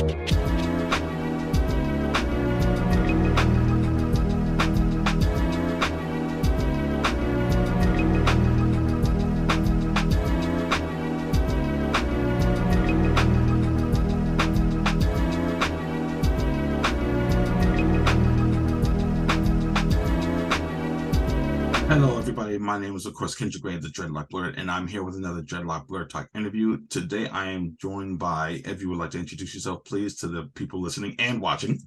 Hello, everybody. My name is, of course, Kendrick, the Dredloc Blerd, and I'm here with another Dredloc Blerd Talk interview. Today, I am joined by, if you would like to introduce yourself, please, to the people listening and watching.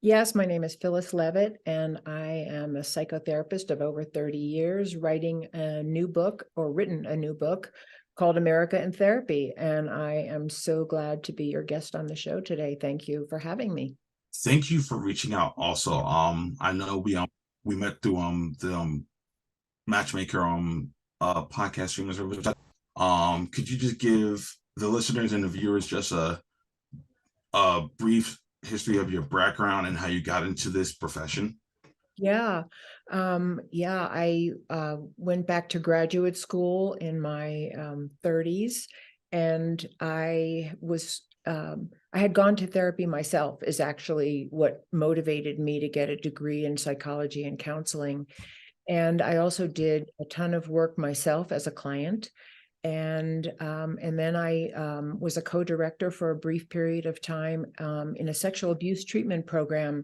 Yes, my name is Phyllis Levitt, and I am a psychotherapist of over 30 years, writing a new book, or written a new book, called America in Therapy. And I am so glad to be your guest on the show today. Thank you for having me. Thank you for reaching out. Also, I know we met through the Matchmaker podcast streaming service. Could you just give the listeners and the viewers just a brief history of your background and how you got into this profession? Yeah. I went back to graduate school in my 30s, and I had gone to therapy myself, is actually what motivated me to get a degree in psychology and counseling. And I also did a ton of work myself as a client. And then I was a co-director for a brief period of time in a sexual abuse treatment program.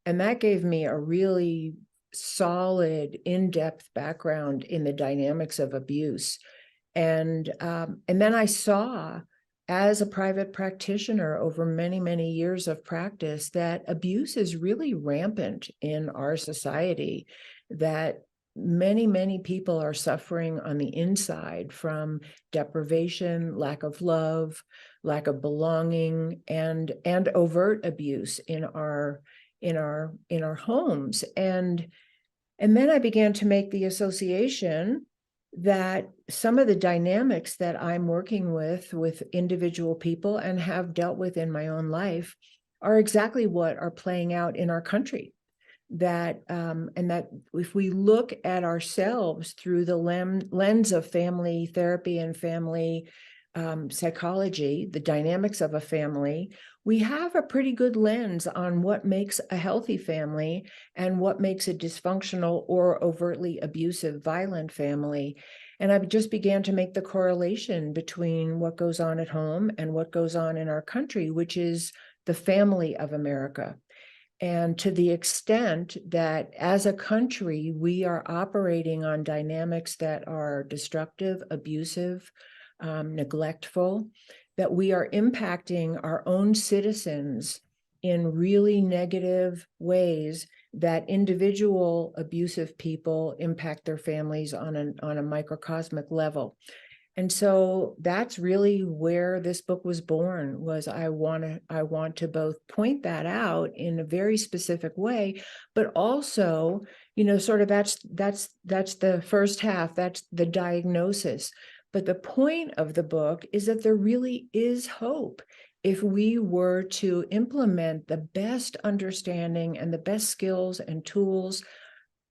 And that gave me a really solid, in-depth background in the dynamics of abuse. And then I saw, as a private practitioner over many, many years of practice, that abuse is really rampant in our society, that many, many people are suffering on the inside from deprivation, lack of love, lack of belonging, and overt abuse in our homes. And then I began to make the association that some of the dynamics that I'm working with individual people and have dealt with in my own life are exactly what are playing out in our country. That if we look at ourselves through the lens of family therapy and family psychology, the dynamics of a family, we have a pretty good lens on what makes a healthy family and what makes a dysfunctional or overtly abusive, violent family. And I just began to make the correlation between what goes on at home and what goes on in our country, which is the family of America. And to the extent that as a country, we are operating on dynamics that are destructive, abusive, neglectful, that we are impacting our own citizens in really negative ways, that individual abusive people impact their families on a microcosmic level. And so that's really where this book was born, was I want to both point that out in a very specific way, but also, sort of that's the first half, that's the diagnosis. But the point of the book is that there really is hope if we were to implement the best understanding and the best skills and tools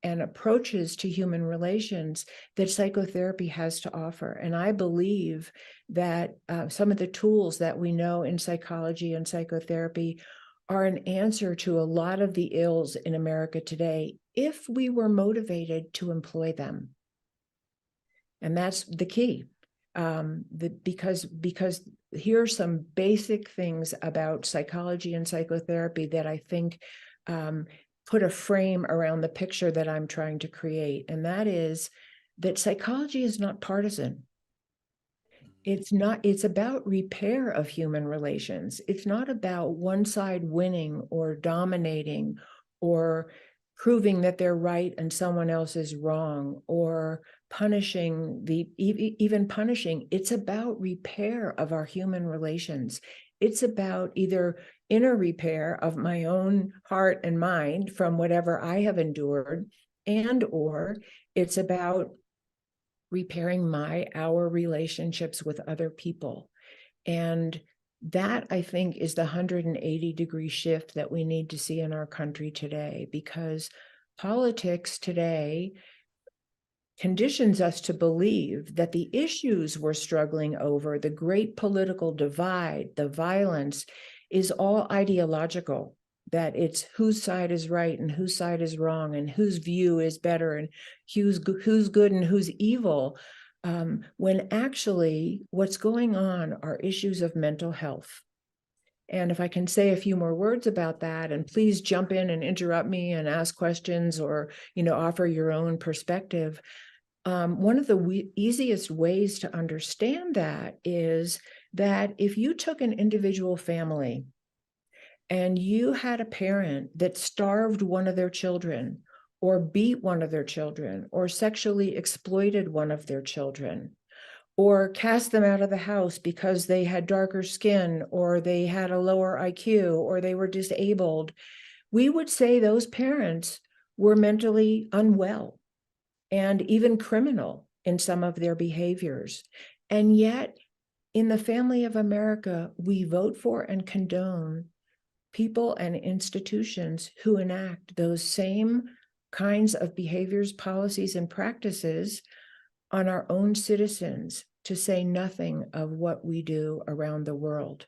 and approaches to human relations that psychotherapy has to offer. And I believe that some of the tools that we know in psychology and psychotherapy are an answer to a lot of the ills in America today, if we were motivated to employ them. And that's the key. Because here are some basic things about psychology and psychotherapy that I think put a frame around the picture that I'm trying to create. And that is that psychology is not partisan. It's about repair of human relations. It's not about one side winning or dominating or proving that they're right and someone else is wrong, or punishing even punishing. It's about repair of our human relations. It's about either inner repair of my own heart and mind from whatever I have endured, or it's about repairing our relationships with other people. And that, I think, is the 180-degree shift that we need to see in our country today, because politics today conditions us to believe that the issues we're struggling over, the great political divide, the violence, is all ideological, that it's whose side is right and whose side is wrong and whose view is better and who's good and who's evil, when actually what's going on are issues of mental health. And if I can say a few more words about that, and please jump in and interrupt me and ask questions or, offer your own perspective. One of the easiest ways to understand that is that if you took an individual family and you had a parent that starved one of their children or beat one of their children or sexually exploited one of their children, or cast them out of the house because they had darker skin or they had a lower IQ or they were disabled, we would say those parents were mentally unwell and even criminal in some of their behaviors. And yet, in the family of America, we vote for and condone people and institutions who enact those same kinds of behaviors, policies, and practices on our own citizens, to say nothing of what we do around the world.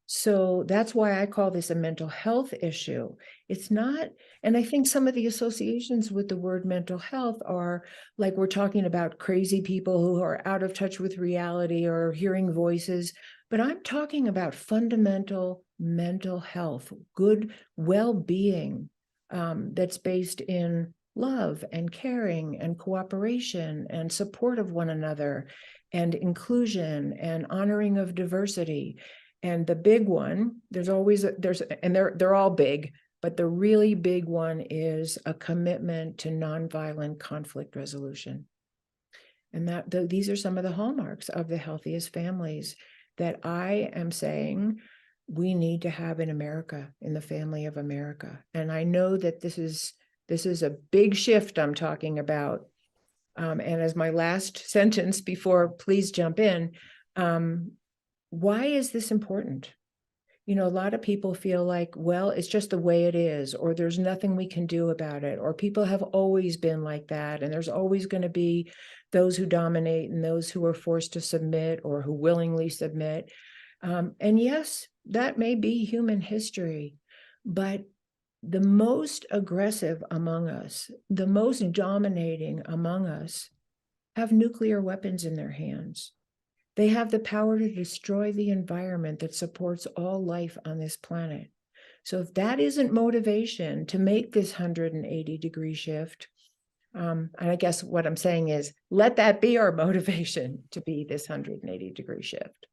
So that's why I call this a mental health issue. It's not, and I think some of the associations with the word mental health are like we're talking about crazy people who are out of touch with reality or hearing voices, but I'm talking about fundamental mental health, good well-being, that's based in love and caring and cooperation and support of one another and inclusion and honoring of diversity. And the big one, they're all big, but the really big one is a commitment to nonviolent conflict resolution. And these are some of the hallmarks of the healthiest families that I am saying we need to have in America, in the family of America. And I know that this is a big shift I'm talking about. And as my last sentence before, please jump in, why is this important? A lot of people feel like, well, it's just the way it is, or there's nothing we can do about it, or people have always been like that, and there's always going to be those who dominate and those who are forced to submit or who willingly submit. And yes, that may be human history, but the most aggressive among us, the most dominating among us, have nuclear weapons in their hands. They have the power to destroy the environment that supports all life on this planet. So if that isn't motivation to make this 180-degree shift, and I guess what I'm saying is, let that be our motivation to be this 180-degree shift.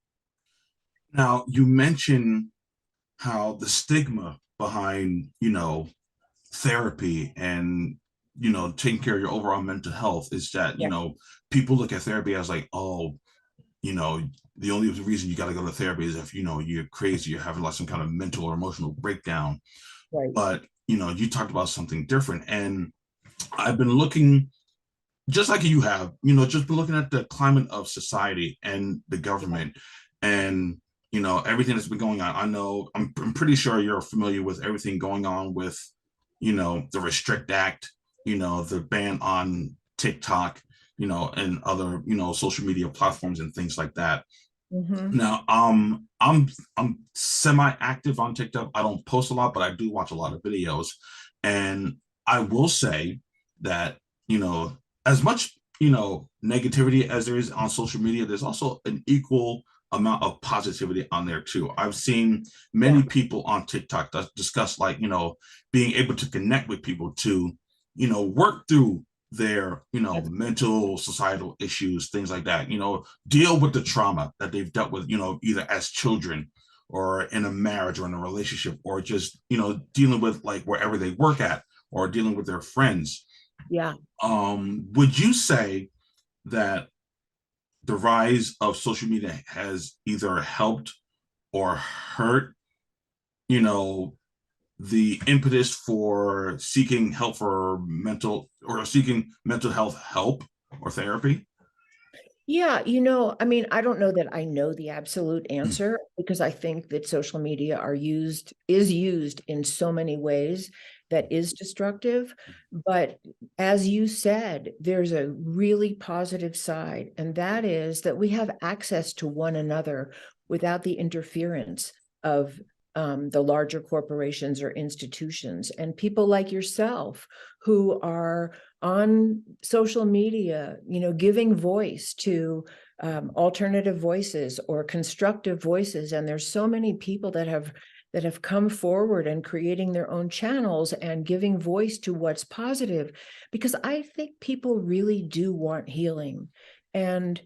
Now, you mentioned how the stigma behind, therapy and, taking care of your overall mental health is that, people look at therapy as like, oh, the only reason you got to go to therapy is if, you're crazy, you're having like some kind of mental or emotional breakdown. Right. But, you talked about something different. And I've been looking, just like you have, just been looking at the climate of society and the government and, everything that's been going on. I know, I'm pretty sure you're familiar with everything going on with, the Restrict Act, the ban on TikTok, and other, social media platforms and things like that. Mm-hmm. Now, I'm semi-active on TikTok. I don't post a lot, but I do watch a lot of videos. And I will say that, as much, negativity as there is on social media, there's also an equal amount of positivity on there too. I've seen many people on TikTok that discuss like, being able to connect with people to, work through their, mental, societal issues, things like that, deal with the trauma that they've dealt with, either as children or in a marriage or in a relationship, or just, dealing with like wherever they work at or dealing with their friends. Yeah. Would you say that the rise of social media has either helped or hurt, the impetus for seeking help for seeking mental health help or therapy? Yeah, I mean, I don't know that I know the absolute answer, because I think that social media is used in so many ways that is destructive. But as you said, there's a really positive side, and that is that we have access to one another without the interference of the larger corporations or institutions, and people like yourself who are on social media, giving voice to alternative voices or constructive voices. And there's so many people that have come forward and creating their own channels and giving voice to what's positive, because I think people really do want healing. And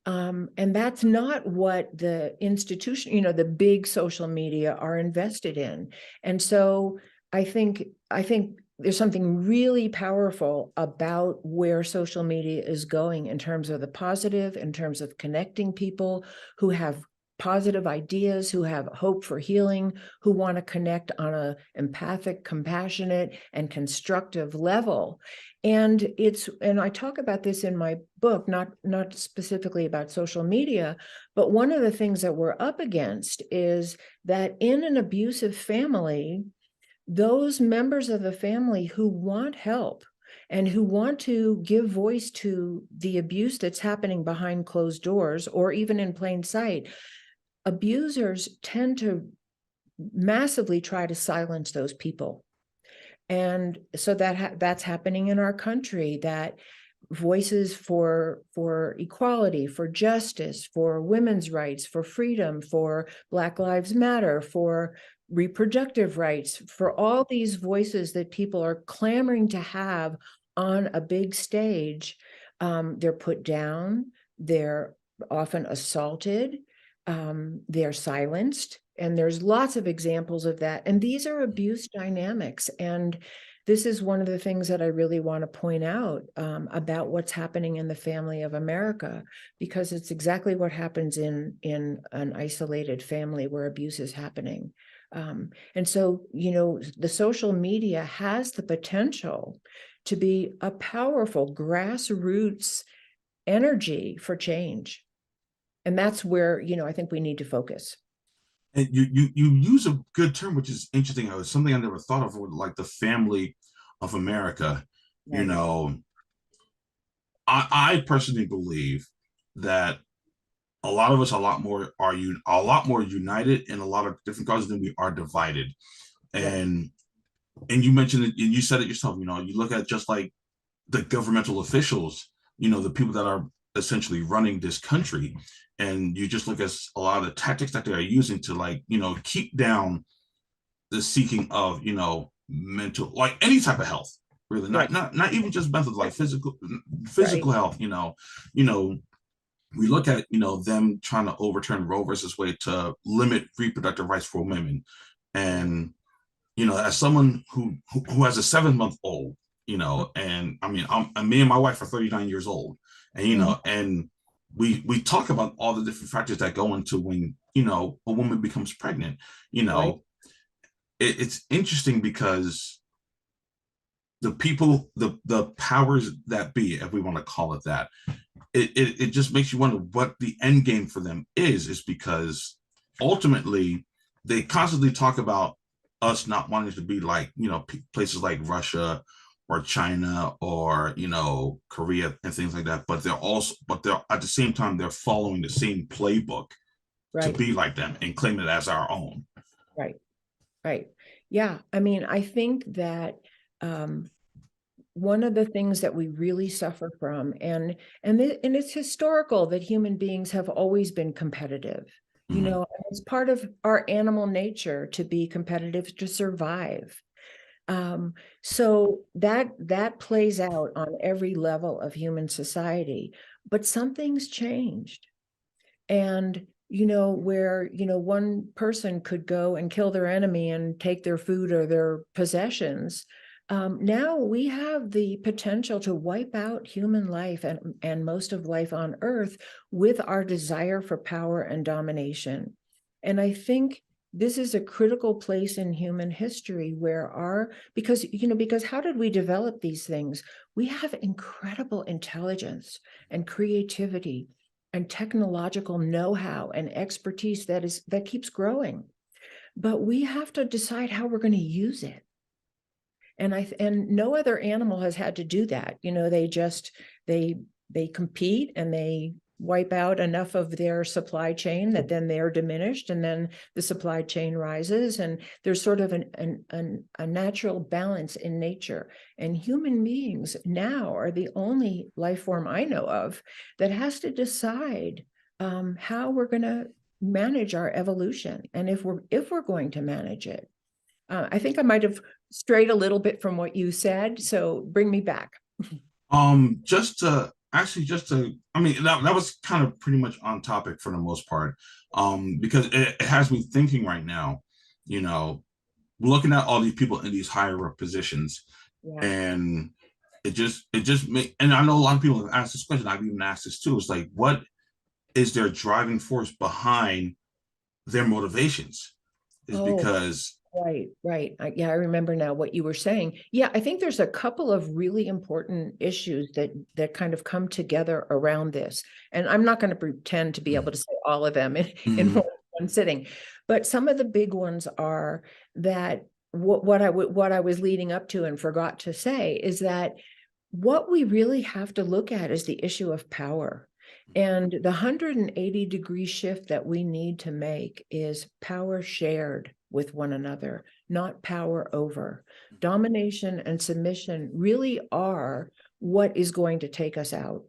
that's not what the institution, the big social media are invested in. And so I think there's something really powerful about where social media is going in terms of the positive, in terms of connecting people who have positive ideas, who have hope for healing, who want to connect on a empathic, compassionate, and constructive level. And I talk about this in my book, not specifically about social media, but one of the things that we're up against is that in an abusive family, those members of the family who want help and who want to give voice to the abuse that's happening behind closed doors or even in plain sight, abusers tend to massively try to silence those people. And so that's happening in our country, that voices for equality, for justice, for women's rights, for freedom, for Black Lives Matter, for reproductive rights, for all these voices that people are clamoring to have on a big stage, they're put down, they're often assaulted, they're silenced. And there's lots of examples of that. And these are abuse dynamics. And this is one of the things that I really want to point out about what's happening in the family of America, because it's exactly what happens in an isolated family where abuse is happening. And so, the social media has the potential to be a powerful grassroots energy for change. And that's where, I think we need to focus. And you use a good term, which is interesting. It was something I never thought of, like the family of America. You Right. know, I personally believe that a lot of us a lot more united in a lot of different causes than we are divided. Yes. And you mentioned it, and you said it yourself. You look at just like the governmental officials, the people that are essentially running this country, and you just look at a lot of the tactics that they are using to, like, keep down the seeking of, mental, like any type of health, really, Right. not even just mental, like physical Right. health. We look at, them trying to overturn Roe versus Wade to limit reproductive rights for women. And as someone who has a 7-month old, and I mean, me and my wife are 39 years old, and and we talk about all the different factors that go into when a woman becomes pregnant. Right. It's interesting because the people, the powers that be, if we want to call it that, it just makes you wonder what the end game for them is because ultimately they constantly talk about us not wanting to be like, places like Russia or China or, Korea and things like that. But they're at the same time, they're following the same playbook to Right. be like them and claim it as our own. Right. Right. Yeah. I mean, I think that one of the things that we really suffer from, and it's historical that human beings have always been competitive. Mm-hmm. It's part of our animal nature to be competitive, to survive. So that plays out on every level of human society, but something's changed. And where one person could go and kill their enemy and take their food or their possessions, now we have the potential to wipe out human life and most of life on Earth with our desire for power and domination. And I think this is a critical place in human history where because how did we develop these things? We have incredible intelligence and creativity and technological know-how and expertise that keeps growing. But we have to decide how we're going to use it. And no other animal has had to do that. They compete and they wipe out enough of their supply chain that then they're diminished, and then the supply chain rises, and there's sort of a natural balance in nature. And human beings now are the only life form I know of that has to decide how we're going to manage our evolution, and if we're going to manage it. I think I might have strayed a little bit from what you said, so bring me back. Just to, I mean, that was kind of pretty much on topic for the most part. Because it has me thinking right now, you know, looking at all these people in these higher up positions, Yeah. and it just make, and I know a lot of people have asked this question. I've even asked this too. It's like, what is their driving force behind their motivations? Is Oh, because right, right. Yeah, I remember now what you were saying. Yeah, I think there's a couple of really important issues that kind of come together around this. And I'm not going to pretend to be able to say all of them in mm, one sitting, but some of the big ones are that what I was leading up to and forgot to say is that what we really have to look at is the issue of power. And the 180-degree shift that we need to make is power shared with one another, not power over. Domination and submission really are what is going to take us out.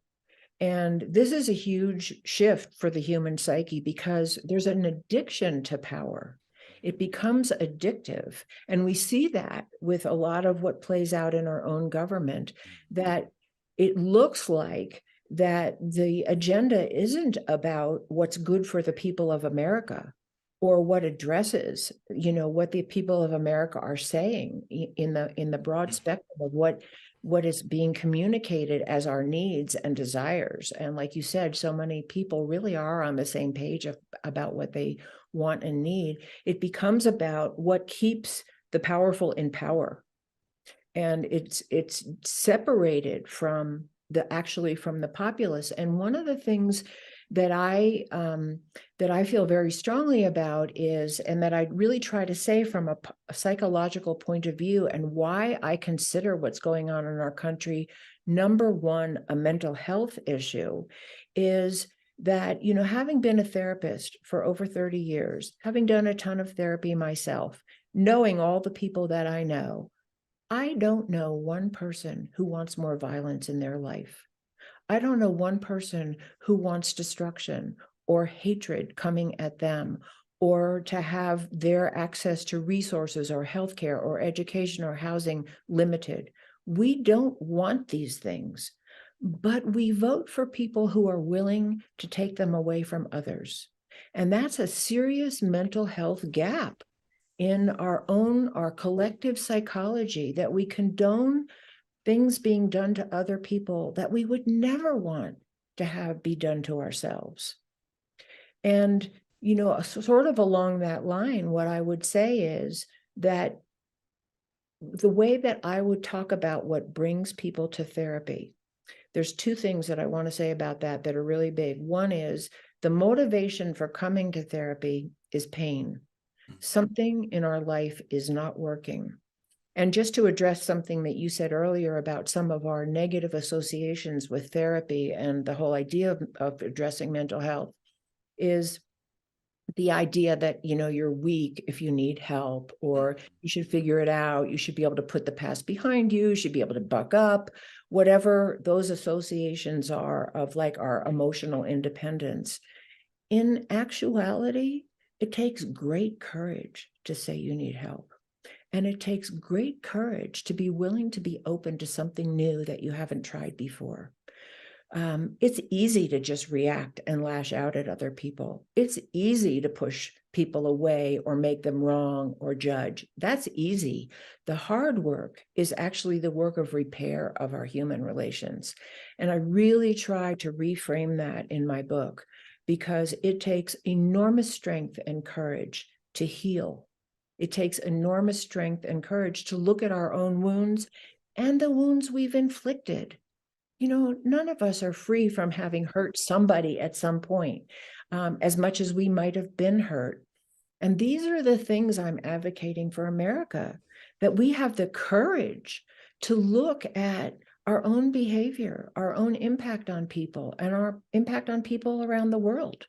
And this is a huge shift for the human psyche because there's an addiction to power. It becomes addictive. And we see that with a lot of what plays out in our own government, that it looks like that the agenda isn't about what's good for the people of America or what addresses, what the people of America are saying in the broad spectrum of what is being communicated as our needs and desires. And like you said, so many people really are on the same page about what they want and need. It becomes about what keeps the powerful in power. And it's separated from the populace. And one of the things that I feel very strongly about is, and that I really try to say from a psychological point of view, and why I consider what's going on in our country, number one, a mental health issue, is that, having been a therapist for over 30 years, having done a ton of therapy myself, knowing all the people that I know, I don't know one person who wants more violence in their life. I don't know one person who wants destruction or hatred coming at them, or to have their access to resources or healthcare or education or housing limited. We don't want these things, but we vote for people who are willing to take them away from others. And that's a serious mental health gap in our collective psychology, that we condone things being done to other people that we would never want to have be done to ourselves. And, sort of along that line, what I would say is that the way that I would talk about what brings people to therapy, there's two things that I want to say about that are really big. One is the motivation for coming to therapy is pain. Something in our life is not working. And just to address something that you said earlier about some of our negative associations with therapy and the whole idea of addressing mental health, is the idea that, you're weak if you need help, or you should figure it out. You should be able to put the past behind you. You should be able to buck up, whatever those associations are of like our emotional independence. In actuality, it takes great courage to say you need help. And it takes great courage to be willing to be open to something new that you haven't tried before. It's easy to just react and lash out at other people. It's easy to push people away or make them wrong or judge. That's easy. The hard work is actually the work of repair of our human relations. And I really try to reframe that in my book, because it takes enormous strength and courage to heal. It takes enormous strength and courage to look at our own wounds and the wounds we've inflicted. None of us are free from having hurt somebody at some point, as much as we might have been hurt. And these are the things I'm advocating for America, that we have the courage to look at our own behavior, our own impact on people, and our impact on people around the world.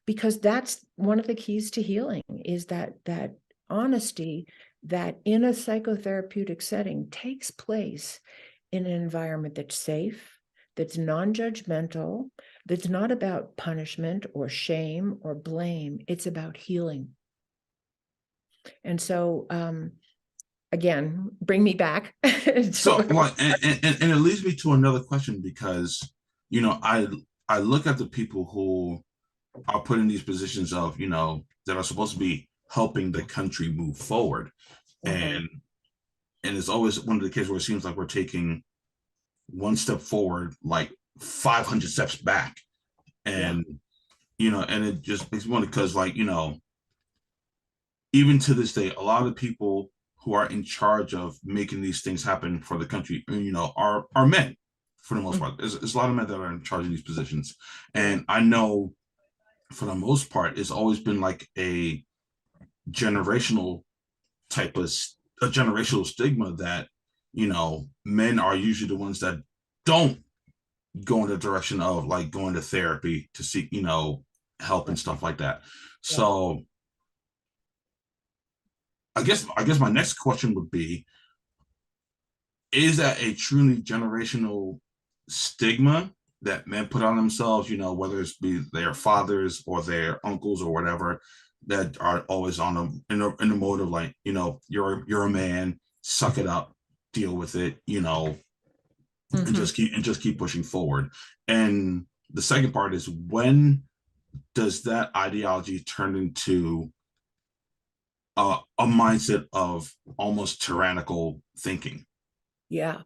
Because that's one of the keys to healing, is that honesty that in a psychotherapeutic setting takes place in an environment that's safe, that's non-judgmental, that's not about punishment or shame or blame. It's about healing. And so, again, bring me back. So, like, and it leads me to another question because, I look at the people who are put in these positions of, that are supposed to be helping the country move forward, Mhm. and it's always one of the cases where it seems like we're taking one step forward, like 500 steps back, Yeah. and and it just makes me wonder because, like, even to this day, a lot of the people who are in charge of making these things happen for the country, are men for the most Mhm. part. There's a lot of men that are in charge of these positions, Yeah. and I know for the most part, it's always been like a generational type of a generational stigma that men are usually the ones that don't go in the direction of like going to therapy to seek help and Right. stuff like that. Yeah. So I guess my next question would be, is that a truly generational stigma that men put on themselves, whether it's be their fathers or their uncles or whatever, that are always on them in the mode of like, you're a man, suck it up, deal with it, and Mhm. just keep pushing forward. And the second part is, when does that ideology turn into a mindset of almost tyrannical thinking? Yeah.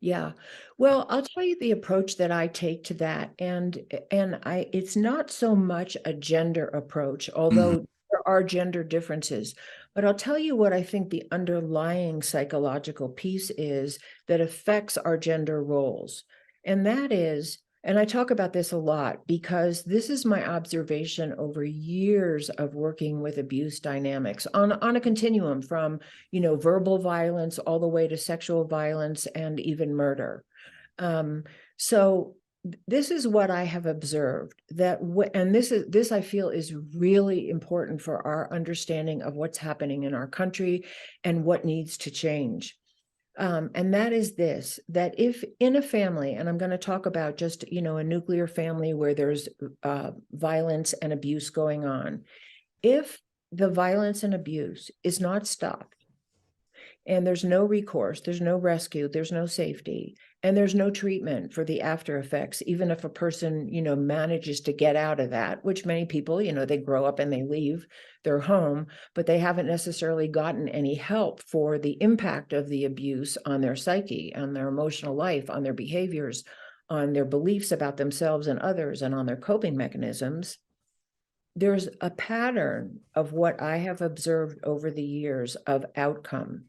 Yeah. Well, I'll tell you the approach that I take to that. And it's not so much a gender approach, Mhm. although there are gender differences. But I'll tell you what I think the underlying psychological piece is that affects our gender roles. And that is, and I talk about this a lot because this is my observation over years of working with abuse dynamics on a continuum from verbal violence all the way to sexual violence and even murder. Um, so this is what I have observed, that and this I feel is really important for our understanding of what's happening in our country and what needs to change. And that is this, that if in a family, and I'm going to talk about just, a nuclear family where there's violence and abuse going on, if the violence and abuse is not stopped, and there's no recourse, there's no rescue, there's no safety, and there's no treatment for the after effects, even if a person, manages to get out of that, which many people, they grow up and they leave their home, but they haven't necessarily gotten any help for the impact of the abuse on their psyche, on their emotional life, on their behaviors, on their beliefs about themselves and others, and on their coping mechanisms. There's a pattern of what I have observed over the years of outcome.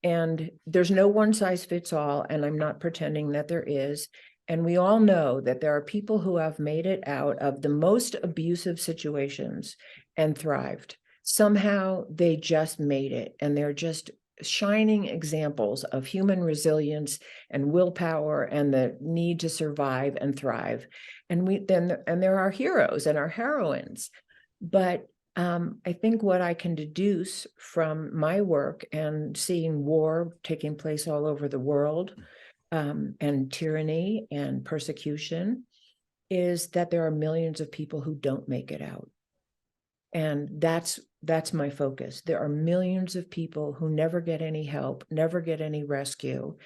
And there's no one size fits all, and I'm not pretending that there is. And we all know that there are people who have made it out of the most abusive situations and thrived. Somehow they just made it, and they're just shining examples of human resilience and willpower and the need to survive and thrive. And there are heroes and our heroines. But I think what I can deduce from my work and seeing war taking place all over the world, and tyranny and persecution, is that there are millions of people who don't make it out. And that's my focus. There are millions of people who never get any help, never get any rescue.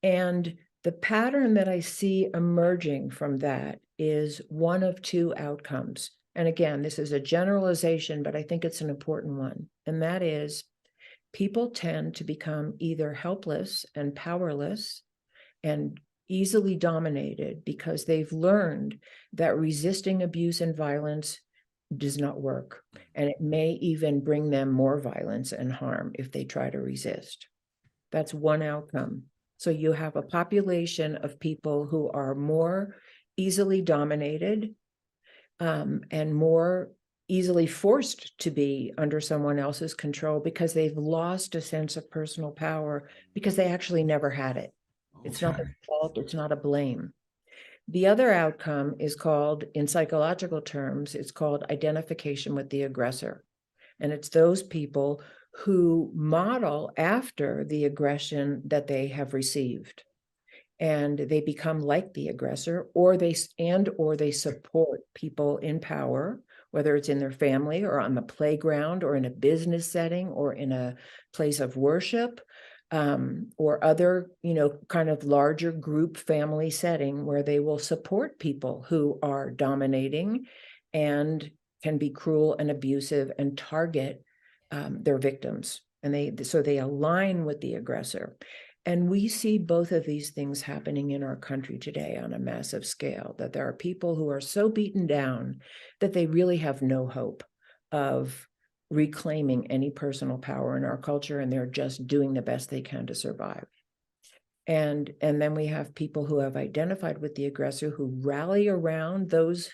And the pattern that I see emerging from that is one of two outcomes. And again, this is a generalization, but I think it's an important one. And that is, people tend to become either helpless and powerless and easily dominated because they've learned that resisting abuse and violence does not work. And it may even bring them more violence and harm if they try to resist. That's one outcome. So you have a population of people who are more easily dominated, and more easily forced to be under someone else's control because they've lost a sense of personal power because they actually never had it. It's not their Okay. fault, it's not a blame. The other outcome is called, in psychological terms, it's called identification with the aggressor. And it's those people who model after the aggression that they have received. And they become like the aggressor, or they support people in power, whether it's in their family or on the playground or in a business setting or in a place of worship, or other, kind of larger group family setting where they will support people who are dominating and can be cruel and abusive and target their victims. And they align with the aggressor. And we see both of these things happening in our country today on a massive scale, that there are people who are so beaten down that they really have no hope of reclaiming any personal power in our culture, and they're just doing the best they can to survive. And then we have people who have identified with the aggressor, who rally around those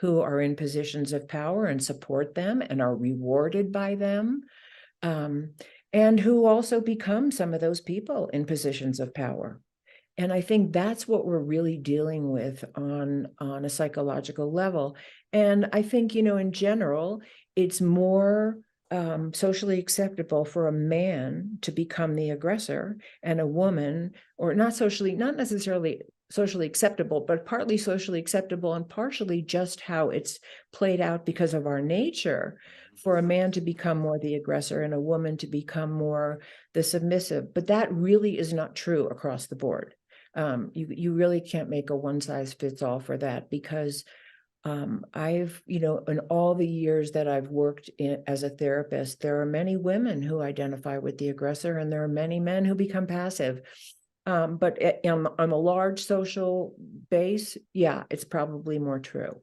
who are in positions of power and support them and are rewarded by them. And who also become some of those people in positions of power. And I think that's what we're really dealing with on a psychological level. And I think, in general, it's more socially acceptable for a man to become the aggressor and a woman, or not necessarily socially acceptable, but partly socially acceptable and partially just how it's played out because of our nature, for a man to become more the aggressor and a woman to become more the submissive. But that really is not true across the board. You really can't make a one size fits all for that, because I've, in all the years that I've worked as a therapist, there are many women who identify with the aggressor, and there are many men who become passive. But on a large social base, yeah, it's probably more true.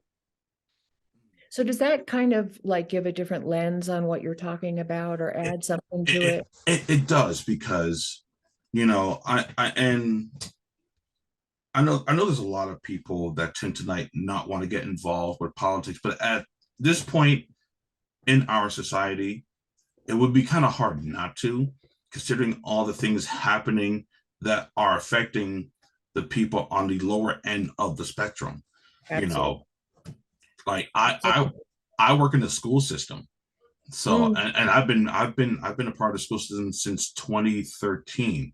So does that kind of like give a different lens on what you're talking about, or It, add something to it, it? it does, because, I know there's a lot of people that tend to not want to get involved with politics, but at this point in our society, it would be kind of hard not to, considering all the things happening that are affecting the people on the lower end of the spectrum. You Absolutely. know, like I I Absolutely. I work in the school system. So, Mm. and I've been a part of the school system since 2013.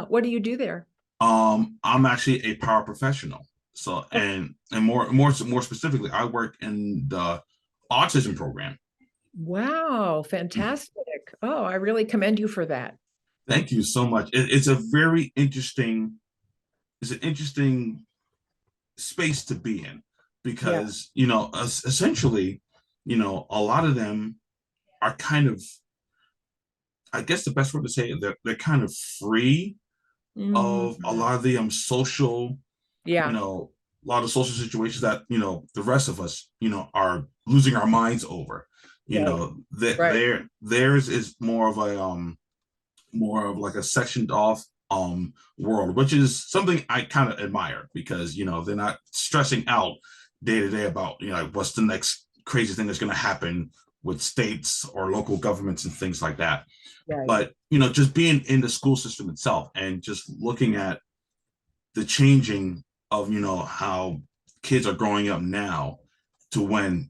What do you do there? I'm actually a paraprofessional. So, Oh, and more specifically, I work in the autism program. wow, fantastic. Oh, I really commend you for that. Thank you so much. It's a very interesting, it's an interesting space to be in, Yeah, because essentially, a lot of them are kind of, I guess the best word to say it, they're kind of free of a Mhm. lot of the social, Yeah, a lot of social situations that the rest of us are losing our minds over. right, That right. theirs is more of like a sectioned off world, which is something I kind of admire, because they're not stressing out day to day about like what's the next crazy thing that's going to happen with states or local governments and things like that. Right. But just being in the school system itself and just looking at the changing of how kids are growing up now to when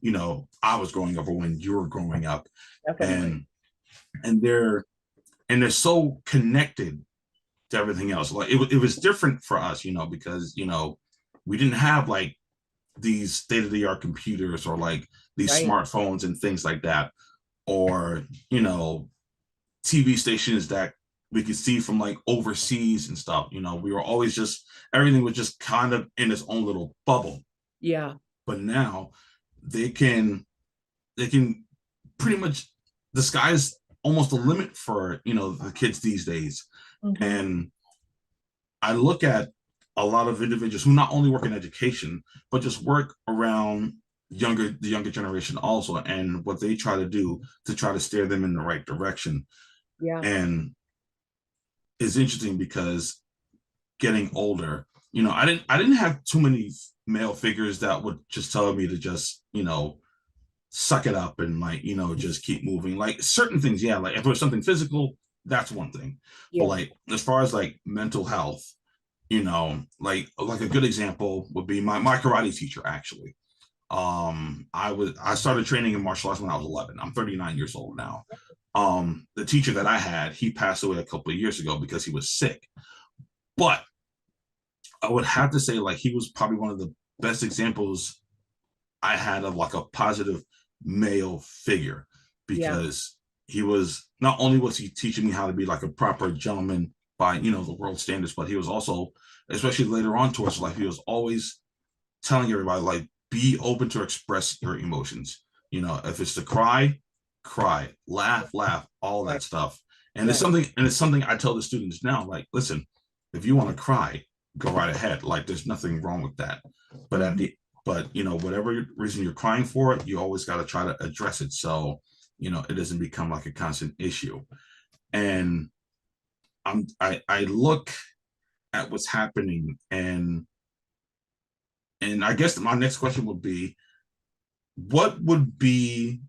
I was growing up or when you were growing up, Definitely. and and they're they're so connected to everything else. Like it was different for us, because we didn't have like these state of the art computers or like these Right. smartphones and things like that, or TV stations that we could see from like overseas and stuff. We were always just, everything was just kind of in its own little bubble. Yeah. But now they can they can pretty much, the sky's almost the limit for the kids these days. Hmm. And I look at a lot of individuals who not only work in education but just work around the younger generation also, and what they try to do to try to steer them in the right direction. Yeah. And it's interesting because getting older, I didn't have too many male figures that would just tell me to just suck it up and like, just keep moving. Like certain things, yeah, like if it was something physical, that's one thing. But Yeah. like as far as like mental health, like a good example would be my karate teacher actually. I started training in martial arts when I was 11. I'm 39 years old now. The teacher that I had, he passed away a couple of years ago because he was sick. But I would have to say like he was probably one of the best examples I had of like a positive male figure, Yeah. because he was not only was he teaching me how to be like a proper gentleman by the world standards, but he was also, especially later on towards life, he was always telling everybody like be open to express your emotions. If it's to cry, cry, laugh, all Right. that stuff. And Right. it's something I tell the students now, like, listen, if you want to cry, go right ahead. Like there's nothing wrong with that. But at Mhm. the but whatever reason you're crying for it, you always got to try to address it, so it doesn't become like a constant issue. And I look at what's happening, and I guess my next question would be, what would be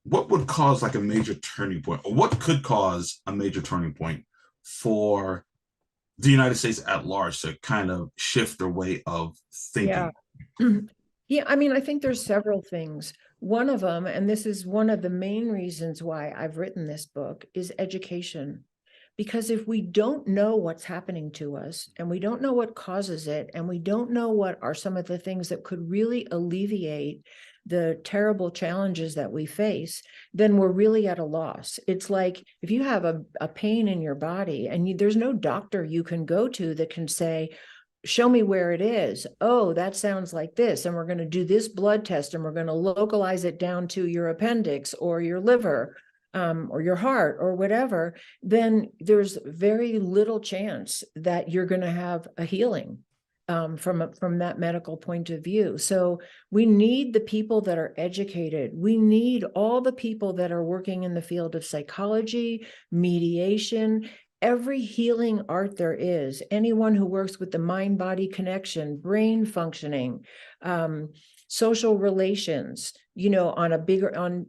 what would cause like a major turning point, or what could cause a major turning point for the United States at large to kind of shift their way of Yeah. thinking? Yeah, I mean, I think there's several things. One of them, and this is one of the main reasons why I've written this book, is education. Because if we don't know what's happening to us, and we don't know what causes it, and we don't know what are some of the things that could really alleviate the terrible challenges that we face, then we're really at a loss. It's like if you have a pain in your body and there's no doctor you can go to that can say, show me where it is. Oh, that sounds like this. And we're going to do this blood test and we're going to localize it down to your appendix or your liver, or your heart or whatever. Then there's very little chance that you're going to have a healing from that medical point of view. So we need the people that are educated. We need all the people that are working in the field of psychology, mediation, every healing art there is, anyone who works with the mind-body connection, brain functioning, social relations, on a bigger, on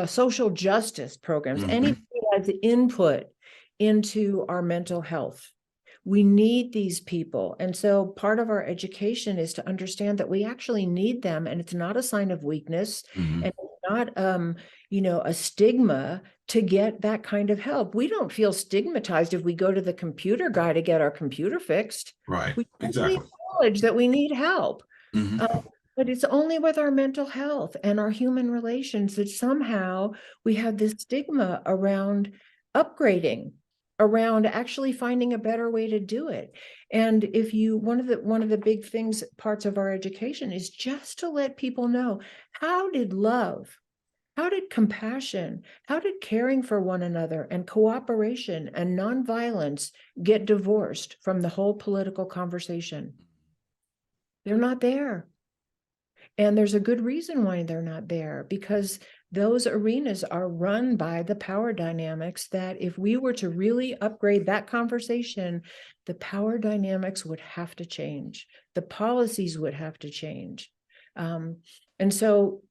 social justice programs, Mm-hmm. anybody has input into our mental health. We need these people. And so part of our education is to understand that we actually need them, and it's not a sign of weakness, Mm-hmm. and it's not a stigma to get that kind of help. We don't feel stigmatized if we go to the computer guy to get our computer fixed. Right. We totally Exactly. acknowledge that we need help. Mm-hmm. Uh, but it's only with our mental health and our human relations that somehow we have this stigma around upgrading, around actually finding a better way to do it. And if you, one of the big things, parts of our education is just to let people know, how did love, how did compassion, how did caring for one another and cooperation and nonviolence get divorced from the whole political conversation? They're not there. And there's a good reason why they're not there, because those arenas are run by the power dynamics that if we were to really upgrade that conversation, the power dynamics would have to change. The policies would have to change. And so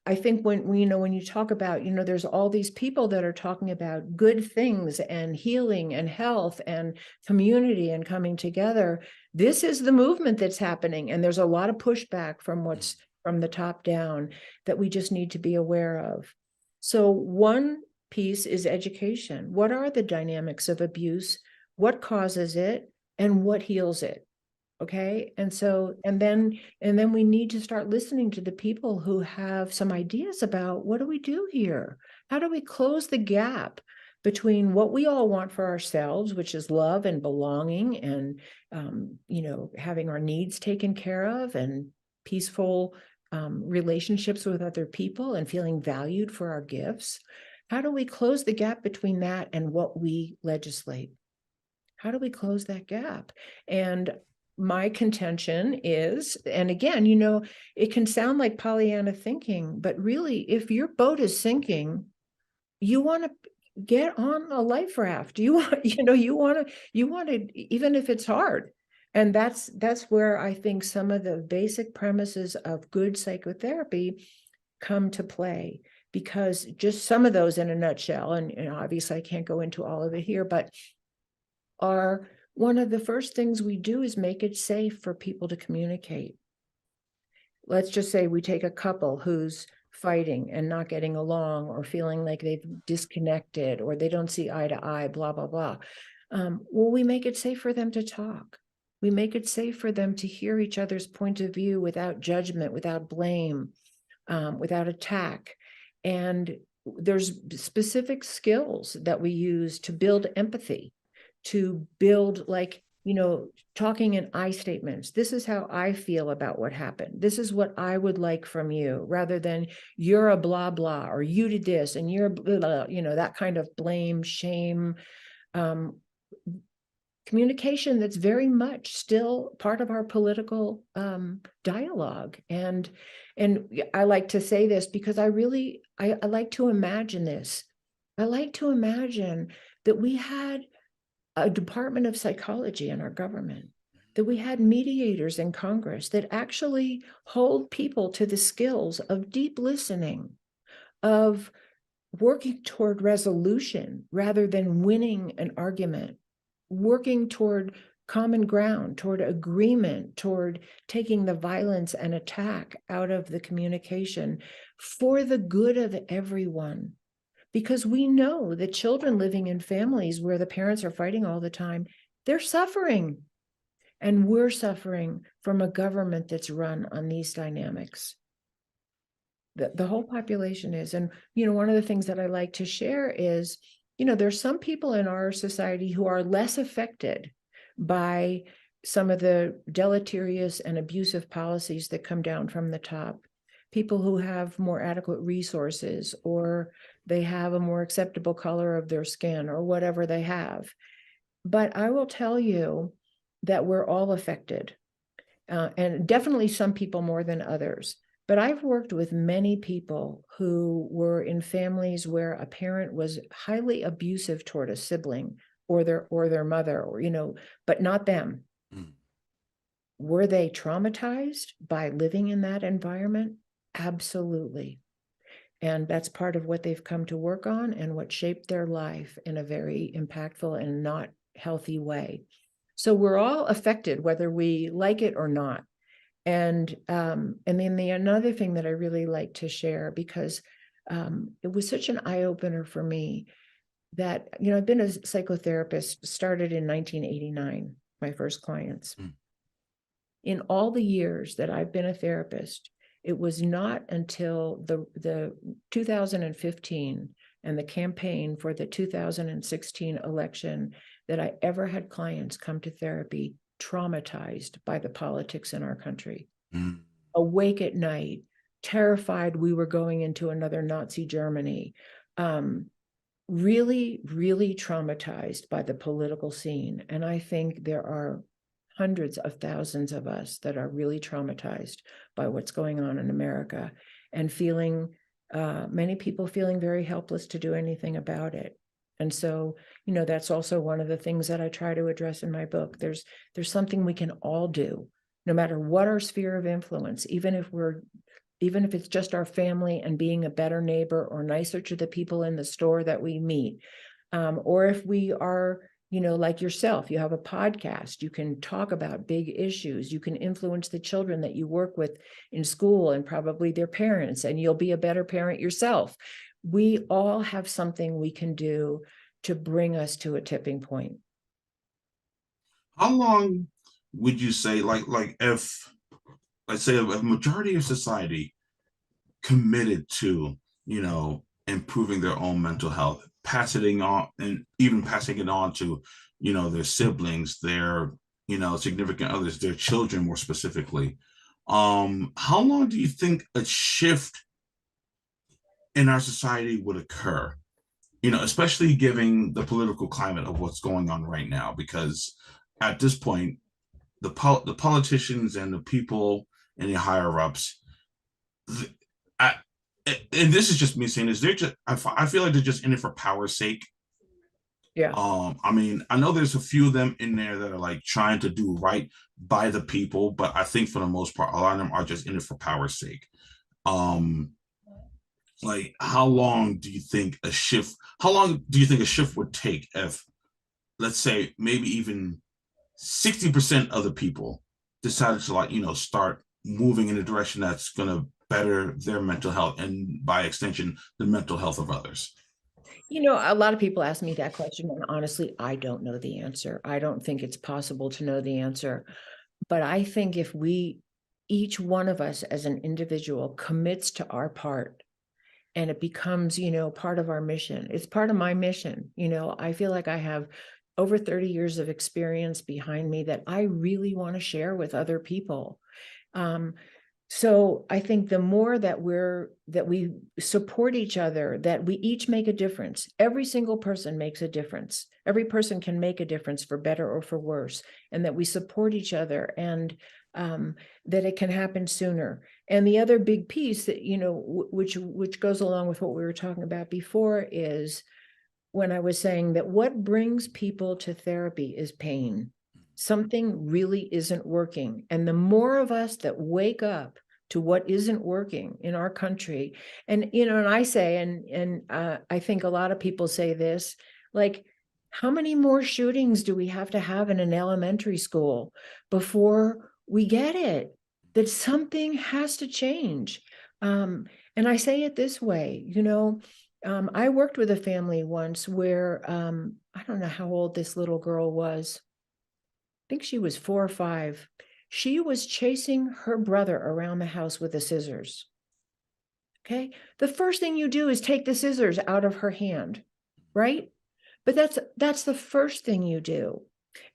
I think when you talk about, there's all these people that are talking about good things and healing and health and community and coming together. This is the movement that's happening. And there's a lot of pushback from the top down that we just need to be aware of. So one piece is education. What are the dynamics of abuse? What causes it and what heals it? Okay. And then we need to start listening to the people who have some ideas about, what do we do here? How do we close the gap between what we all want for ourselves, which is love and belonging and, having our needs taken care of and peaceful relationships with other people and feeling valued for our gifts? How do we close the gap between that and what we legislate? How do we close that gap? And my contention is, and again, it can sound like Pollyanna thinking, but really, if your boat is sinking, you want to get on a life raft. You want, you want to, even if it's hard. And that's where I think some of the basic premises of good psychotherapy come to play, because just some of those in a nutshell, and obviously I can't go into all of it here, but are one of the first things we do is make it safe for people to communicate. Let's just say we take a couple who's fighting and not getting along, or feeling like they've disconnected, or they don't see eye to eye, blah, blah, blah. Well, we make it safe for them to talk. We make it safe for them to hear each other's point of view without judgment, without blame, without attack. And there's specific skills that we use to build empathy, to build, like, talking in I statements. This is how I feel about what happened. This is what I would like from you, rather than you're a blah, blah, or you did this and you're blah, blah, that kind of blame, shame, communication that's very much still part of our political dialogue. And I like to say this because I like to imagine this. I like to imagine that we had a Department of Psychology in our government, that we had mediators in Congress that actually hold people to the skills of deep listening, of working toward resolution rather than winning an argument, working toward common ground, toward agreement, toward taking the violence and attack out of the communication for the good of everyone. Because we know that children living in families where the parents are fighting all the time, they're suffering. And we're suffering from a government that's run on these dynamics. The whole population is. And, one of the things that I like to share is, there's some people in our society who are less affected by some of the deleterious and abusive policies that come down from the top. People who have more adequate resources, or they have a more acceptable color of their skin, or whatever they have. But I will tell you that we're all affected, and definitely some people more than others. But I've worked with many people who were in families where a parent was highly abusive toward a sibling or their mother, or, but not them. Mm. Were they traumatized by living in that environment? Absolutely. And that's part of what they've come to work on, and what shaped their life in a very impactful and not healthy way. So we're all affected, whether we like it or not. And then another thing that I really like to share, because it was such an eye-opener for me, that, I've been a psychotherapist, started in 1989, my first clients. Mm. In all the years that I've been a therapist, it was not until the 2015 and the campaign for the 2016 election that I ever had clients come to therapy traumatized by the politics in our country. Mm. Awake at night, terrified we were going into another Nazi Germany, really, really traumatized by the political scene. And I think there are hundreds of thousands of us that are really traumatized by what's going on in America, and many people feeling very helpless to do anything about it. And so, that's also one of the things that I try to address in my book. There's something we can all do, no matter what our sphere of influence, even if it's just our family and being a better neighbor or nicer to the people in the store that we meet. Or if we are, like yourself, you have a podcast, you can talk about big issues, you can influence the children that you work with in school and probably their parents, and you'll be a better parent yourself. We all have something we can do to bring us to a tipping point. How long would you say, like if, let's say, a majority of society committed to, improving their own mental health, passing it on, and even passing it on to, their siblings, their, significant others, their children more specifically, how long do you think a shift in our society would occur? Especially given the political climate of what's going on right now, because at this point, the politicians and the people in the higher ups, and this is just me saying this, I feel like they're just in it for power's sake. Yeah. I mean, I know there's a few of them in there that are like trying to do right by the people, but I think for the most part, a lot of them are just in it for power's sake. like how long do you think a shift how long do you think a shift would take if, let's say, maybe even 60% of the people decided to, like, start moving in a direction that's going to better their mental health and by extension the mental health of others? A lot of people ask me that question, and honestly, I don't know the answer. I don't think it's possible to know the answer. But I think if each one of us as an individual commits to our part, and it becomes, part of our mission. It's part of my mission. I feel like I have over 30 years of experience behind me that I really want to share with other people. So I think the more that we support each other, that we each make a difference. Every single person makes a difference. Every person can make a difference for better or for worse, and that we support each other, and that it can happen sooner. And the other big piece that, which goes along with what we were talking about before, is when I was saying that what brings people to therapy is pain. Something really isn't working. And the more of us that wake up to what isn't working in our country, and, and I say, and I think a lot of people say this, like, how many more shootings do we have to have in an elementary school before we get it? That something has to change. And I say it this way, I worked with a family once where I don't know how old this little girl was. I think she was 4 or 5. She was chasing her brother around the house with the scissors. Okay. The first thing you do is take the scissors out of her hand, right? But that's the first thing you do.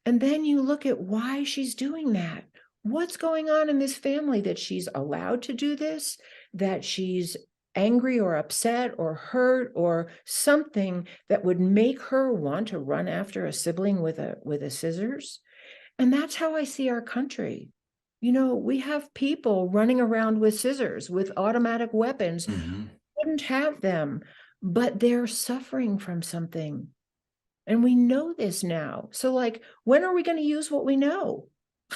And then you look at why she's doing that. What's going on in this family that she's allowed to do this, that she's angry or upset or hurt or something that would make her want to run after a sibling with a scissors? And that's how I see our country. We have people running around with scissors, with automatic weapons. Mm-hmm. Wouldn't have them, but they're suffering from something. And we know this now. So, like, when are we going to use what we know?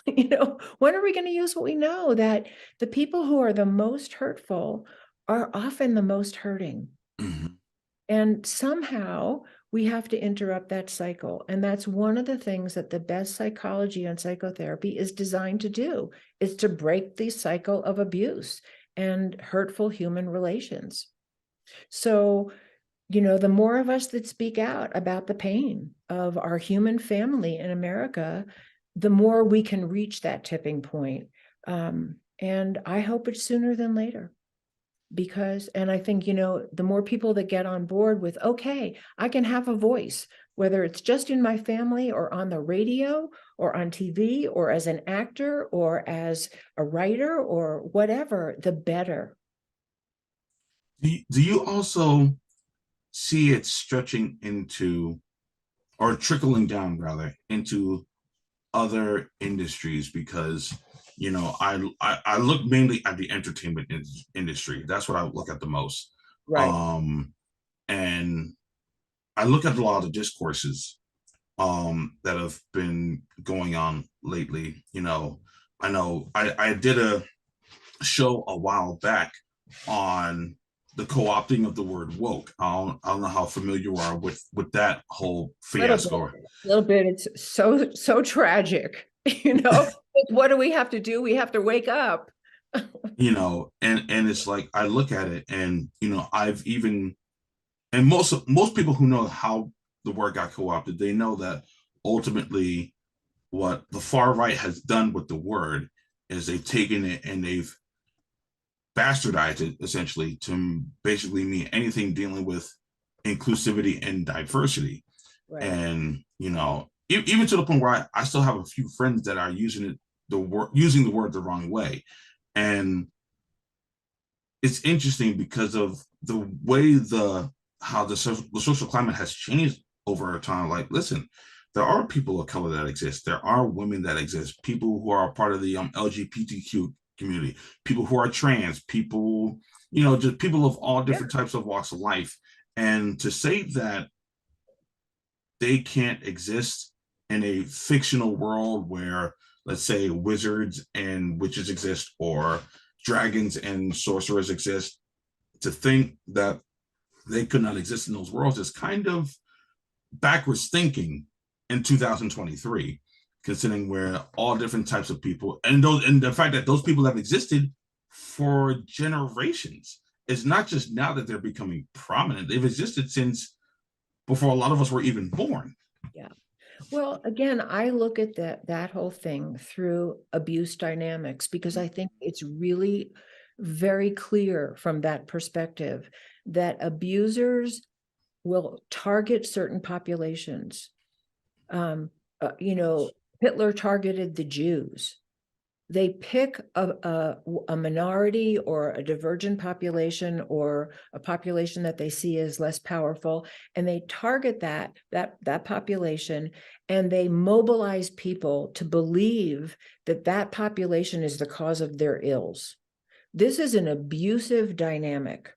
When are we going to use what we know, that the people who are the most hurtful are often the most hurting? Mm-hmm. And somehow we have to interrupt that cycle. And that's one of the things that the best psychology and psychotherapy is designed to do, is to break the cycle of abuse and hurtful human relations. So, the more of us that speak out about the pain of our human family in America, the more we can reach that tipping point. And I hope it's sooner than later. And I think, the more people that get on board with, okay, I can have a voice, whether it's just in my family or on the radio or on TV or as an actor or as a writer or whatever, the better. Do you also see it stretching into, or trickling down rather, into other industries? Because I look mainly at the entertainment industry. That's what I look at the most. Right. And I look at a lot of the discourses that have been going on lately. I know I did a show a while back on the co-opting of the word woke. I don't know how familiar you are with that whole fiasco. A little bit. It's so tragic. What do we have to do? We have to wake up. And it's like I look at it, and I've even, and most people who know how the word got co-opted, they know that ultimately what the far right has done with the word is they've taken it and they've bastardized it essentially to basically mean anything dealing with inclusivity and diversity. Right. And even to the point where I still have a few friends that are using the word the wrong way. And it's interesting because of the way how the social climate has changed over time. Like, listen, there are people of color that exist. There are women that exist. People who are part of the LGBTQ community. People who are trans. People, just people of all different types of walks of life. And to say that they can't exist in a fictional world where, let's say, wizards and witches exist, or dragons and sorcerers exist, to think that they could not exist in those worlds is kind of backwards thinking in 2023, considering where all different types of people and the fact that those people have existed for generations. It's not just now that they're becoming prominent. They've existed since before a lot of us were even born. Yeah. Well, again, I look at that whole thing through abuse dynamics, because I think it's really very clear from that perspective that abusers will target certain populations. You know, Hitler targeted the Jews. They pick a minority or a divergent population or a population that they see as less powerful, and they target that population, and they mobilize people to believe that that population is the cause of their ills. This is an abusive dynamic.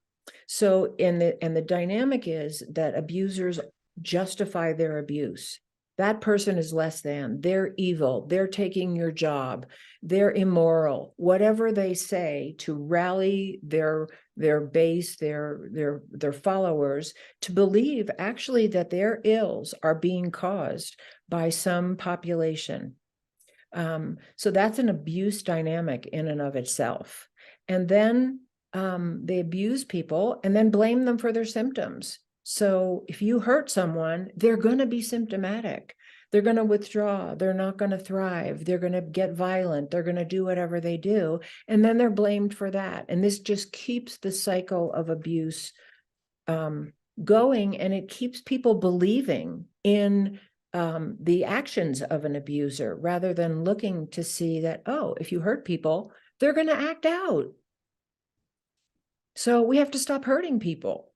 So, and the dynamic is that abusers justify their abuse. That person is less than, they're evil, they're taking your job, they're immoral, whatever they say to rally their base, their followers to believe actually that their ills are being caused by some population. So that's an abuse dynamic in and of itself. And then they abuse people and then blame them for their symptoms. So if you hurt someone, they're going to be symptomatic. They're going to withdraw. They're not going to thrive. They're going to get violent. They're going to do whatever they do. And then they're blamed for that. And this just keeps the cycle of abuse going. And it keeps people believing in the actions of an abuser rather than looking to see that, oh, if you hurt people, they're going to act out. So we have to stop hurting people.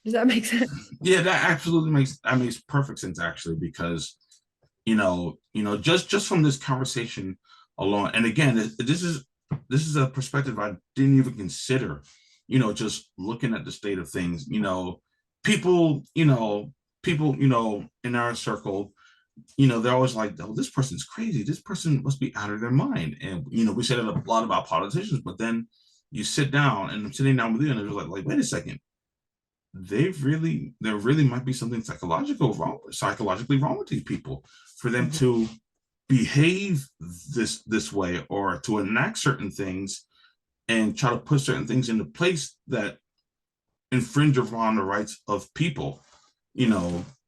Does that make sense? Yeah, that absolutely makes perfect sense actually, because just from this conversation alone, and again, this is a perspective I didn't even consider. Just looking at the state of things. People, in our circle, they're always like, oh, this person's crazy. This person must be out of their mind. And we said it a lot about politicians, but then you sit down, and I'm sitting down with you, and they're like, wait a second. There really might be something psychologically wrong with these people for them to behave this way or to enact certain things and try to put certain things into place that infringe upon the rights of people,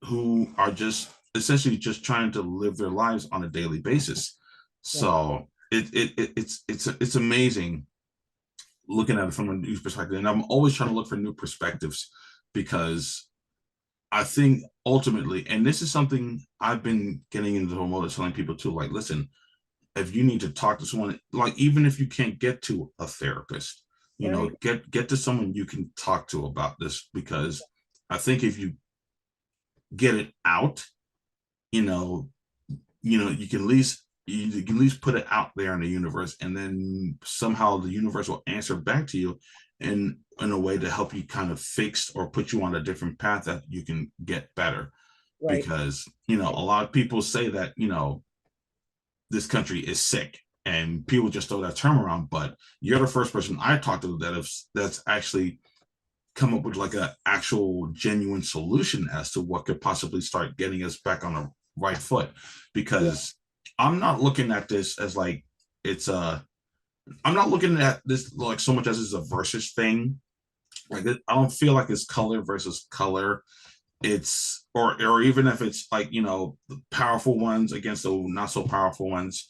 who are just essentially just trying to live their lives on a daily basis. So it's amazing looking at it from a new perspective, and I'm always trying to look for new perspectives, because I think ultimately, and this is something I've been getting into the mode of telling people too, like, listen, if you need to talk to someone, like, even if you can't get to a therapist, get to someone you can talk to about this, because I think if you get it out, you can at least put it out there in the universe, and then somehow the universe will answer back to you in a way to help you kind of fix or put you on a different path that you can get better. Right. Because a lot of people say that this country is sick, and people just throw that term around, but you're the first person I talked to that's actually come up with like an actual genuine solution as to what could possibly start getting us back on the right foot. Because I'm not looking at this as like I'm not looking at this like so much as it's a versus thing. Like, I don't feel like it's color versus color. It's or even if it's like the powerful ones against the not so powerful ones.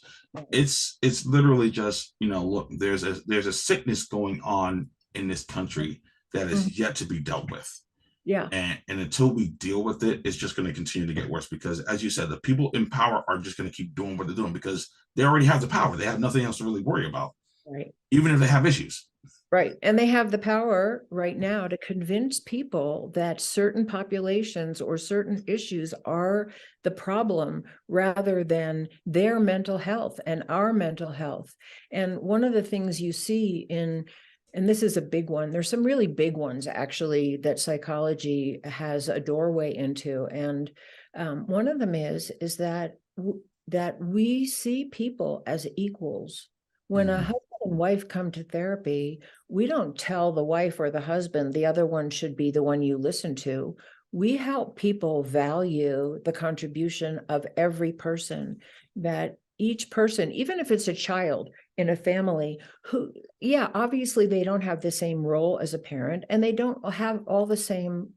It's literally just look, there's a sickness going on in this country that is yet to be dealt with. Yeah. And until we deal with it, it's just going to continue to get worse, because as you said, the people in power are just going to keep doing what they're doing because they already have the power. They have nothing else to really worry about. Right. Even if they have issues. Right. And they have the power right now to convince people that certain populations or certain issues are the problem rather than their mental health and our mental health. And one of the things you see and this is a big one, there's some really big ones actually that psychology has a doorway into. And one of them is that we see people as equals. When a husband and wife come to therapy, we don't tell the wife or the husband the other one should be the one you listen to. We help people value the contribution of every person, that each person, even if it's a child in a family who, yeah, obviously they don't have the same role as a parent and they don't have all the same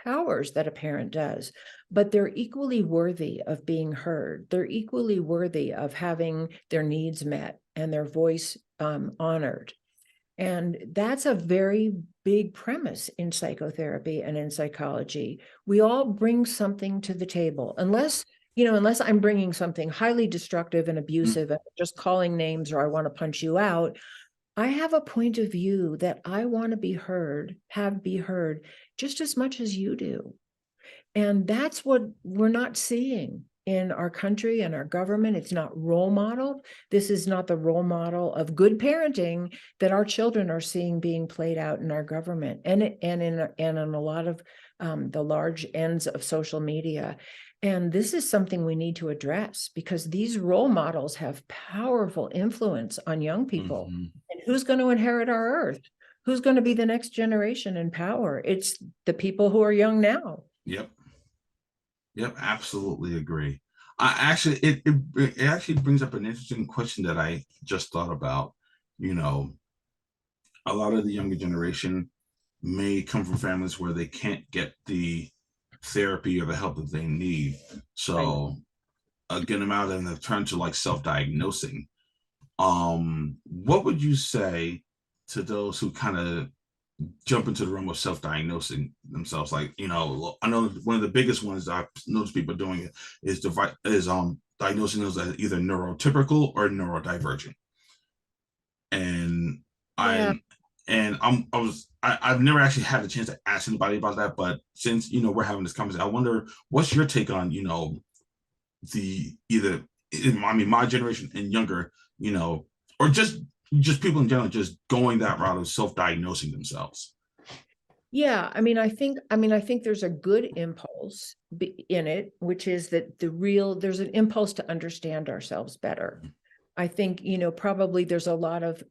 powers that a parent does, but they're equally worthy of being heard. They're equally worthy of having their needs met and their voice honored. And that's a very big premise in psychotherapy and in psychology. We all bring something to the table, unless I'm bringing something highly destructive and abusive, and just calling names, or I want to punch you out. I have a point of view that I want to be heard, be heard just as much as you do. And that's what we're not seeing in our country and our government. It's not role modeled. This is not the role model of good parenting that our children are seeing being played out in our government and in a lot of the large ends of social media. And this is something we need to address, because these role models have powerful influence on young people. Mm-hmm. And who's going to inherit our earth? Who's going to be the next generation in power? It's the people who are young now. Yep. Yep, absolutely agree. I actually it actually brings up an interesting question that I just thought about. You know, a lot of the younger generation may come from families where they can't get the therapy or the help that they need. Right. So get them out and they've turned to like self-diagnosing. What would you say to those who kind of jump into the realm of self-diagnosing themselves? Like, I know one of the biggest ones that I've noticed people doing it is diagnosing those as either neurotypical or neurodivergent. And Yeah. I've never actually had a chance to ask anybody about that, but since we're having this conversation, I wonder what's your take on the either I mean my generation and younger, or just people in general just going that route of self-diagnosing themselves. Yeah, I think there's a good impulse in it, which is that there's an impulse to understand ourselves better. I think, probably there's a lot of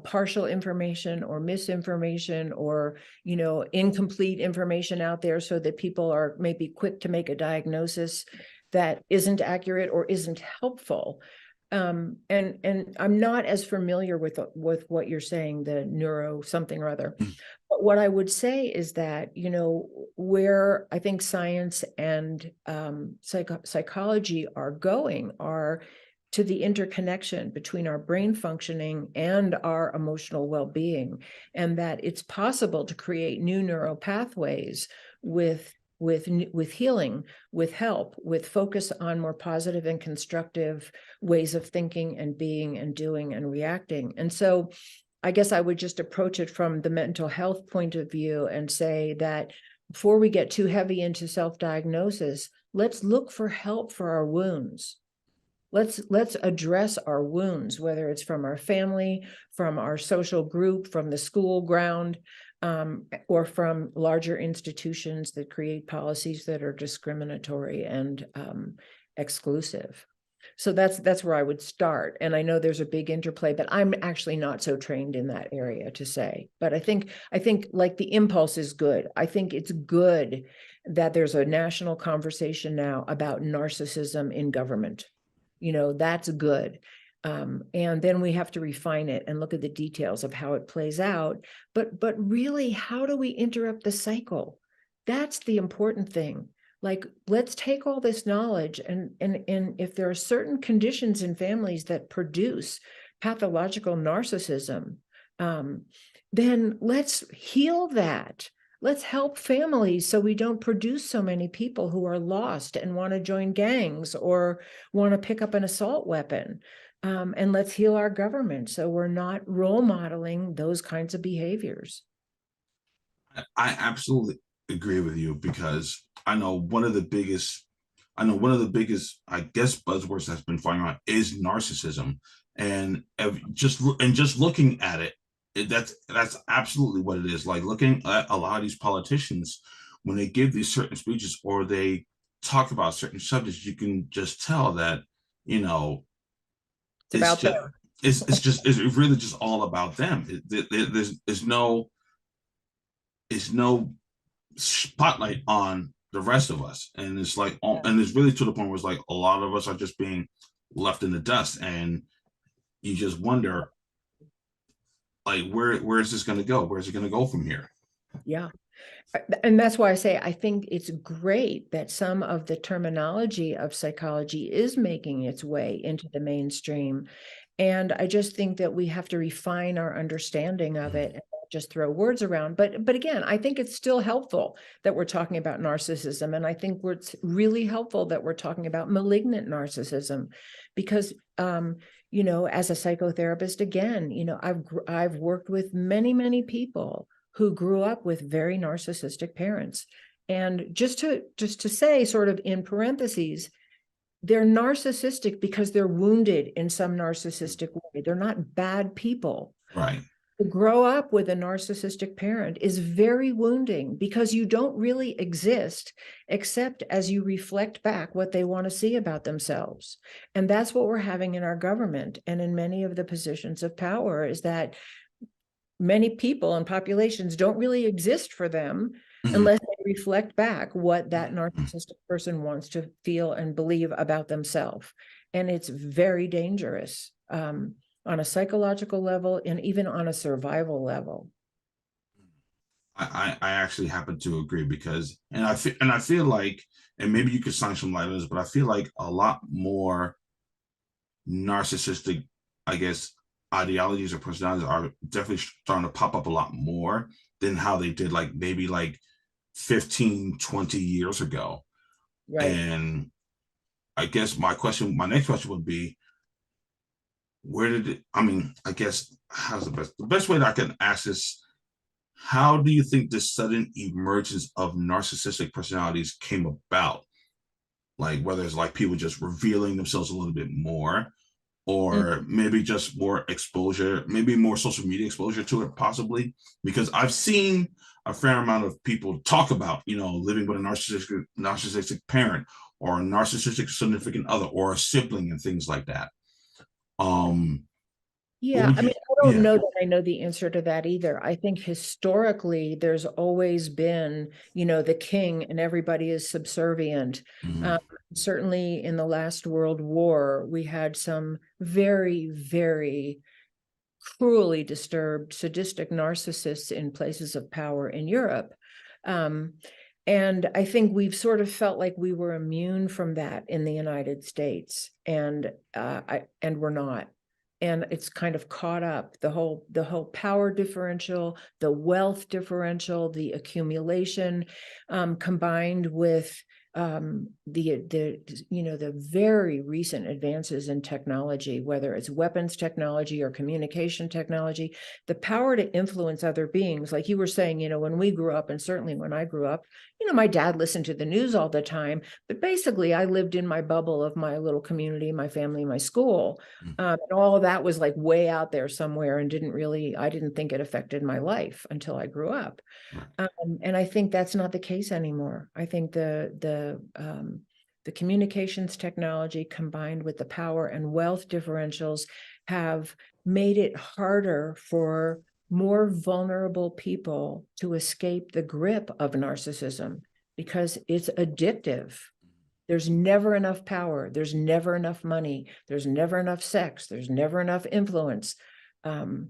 partial information or misinformation or, incomplete information out there, so that people are maybe quick to make a diagnosis that isn't accurate or isn't helpful. And I'm not as familiar with what you're saying, the neuro something or other. But what I would say is that, where I think science and psychology are going are to the interconnection between our brain functioning and our emotional well-being, and that it's possible to create new neural pathways with healing, with help, with focus on more positive and constructive ways of thinking and being and doing and reacting. And so I guess I would just approach it from the mental health point of view and say that before we get too heavy into self-diagnosis, let's look for help for our wounds. Let's address our wounds, whether it's from our family, from our social group, from the school ground, or from larger institutions that create policies that are discriminatory and exclusive. So that's where I would start. And I know there's a big interplay, but I'm actually not so trained in that area to say. But I think like the impulse is good. I think it's good that there's a national conversation now about narcissism in government. That's good. And then we have to refine it and look at the details of how it plays out. But really, how do we interrupt the cycle? That's the important thing. Like, let's take all this knowledge and if there are certain conditions in families that produce pathological narcissism, then let's heal that. Let's help families so we don't produce so many people who are lost and want to join gangs or want to pick up an assault weapon. And let's heal our government so we're not role modeling those kinds of behaviors. I absolutely agree with you, because one of the biggest, I guess, buzzwords that's been flying around is narcissism. And just looking at it, that's absolutely what it is. Like, looking at a lot of these politicians, when they give these certain speeches or they talk about certain subjects, you can just tell that, It's it's about just them. it's really just all about them. There's no spotlight on the rest of us, and it's like, Yeah. and it's really to the point where it's like a lot of us are just being left in the dust, and you just wonder, like, where is this going to go? Where's it going to go from here? Yeah. And that's why I say I think it's great that some of the terminology of psychology is making its way into the mainstream. And I just think that we have to refine our understanding of it and not just throw words around. But again, I think it's still helpful that we're talking about narcissism. And I think it's really helpful that we're talking about malignant narcissism, because as a psychotherapist, again, I've worked with many people who grew up with very narcissistic parents. And just to say, sort of in parentheses, they're narcissistic because they're wounded in some narcissistic way. They're not bad people. Right. To grow up with a narcissistic parent is very wounding, because you don't really exist except as you reflect back what they want to see about themselves. And that's what we're having in our government and in many of the positions of power, is that many people and populations don't really exist for them unless they reflect back what that narcissistic person wants to feel and believe about themselves. And it's very dangerous on a psychological level and even on a survival level. I actually happen to agree, because and I feel like, and maybe you could shine some light on this, but I feel like a lot more narcissistic, I guess, ideologies or personalities are definitely starting to pop up a lot more than how they did, like maybe like 15, 20 years ago. Right. And I guess my next question would be, where did it, I mean, I guess, how's the best way that I can ask this, how do you think this sudden emergence of narcissistic personalities came about? Like, whether it's like people just revealing themselves a little bit more, Mm. or maybe just more exposure, maybe more social media exposure to it, possibly. Because I've seen a fair amount of people talk about, living with a narcissistic parent, or a narcissistic significant other, or a sibling, and things like that. Um, what Yeah, would I you? mean, I don't Yeah. know that I know the answer to that either. I think historically there's always been, the king and everybody is subservient. Mhm. Um, Certainly in the last World War, we had some very, very cruelly disturbed, sadistic narcissists in places of power in Europe. Um, and I think we've sort of felt like we were immune from that in the United States, and we're not. And it's kind of caught up, the whole power differential, the wealth differential, the accumulation, combined with the very recent advances in technology, whether it's weapons technology or communication technology, the power to influence other beings. Like you were saying, when we grew up, and certainly when I grew up, my dad listened to the news all the time, but basically I lived in my bubble of my little community, my family, my school. And all of that was like way out there somewhere, and I didn't think it affected my life until I grew up. And I think that's not the case anymore. I think the communications technology combined with the power and wealth differentials have made it harder for more vulnerable people to escape the grip of narcissism, because it's addictive. There's never enough power. There's never enough money. There's never enough sex. There's never enough influence. Um,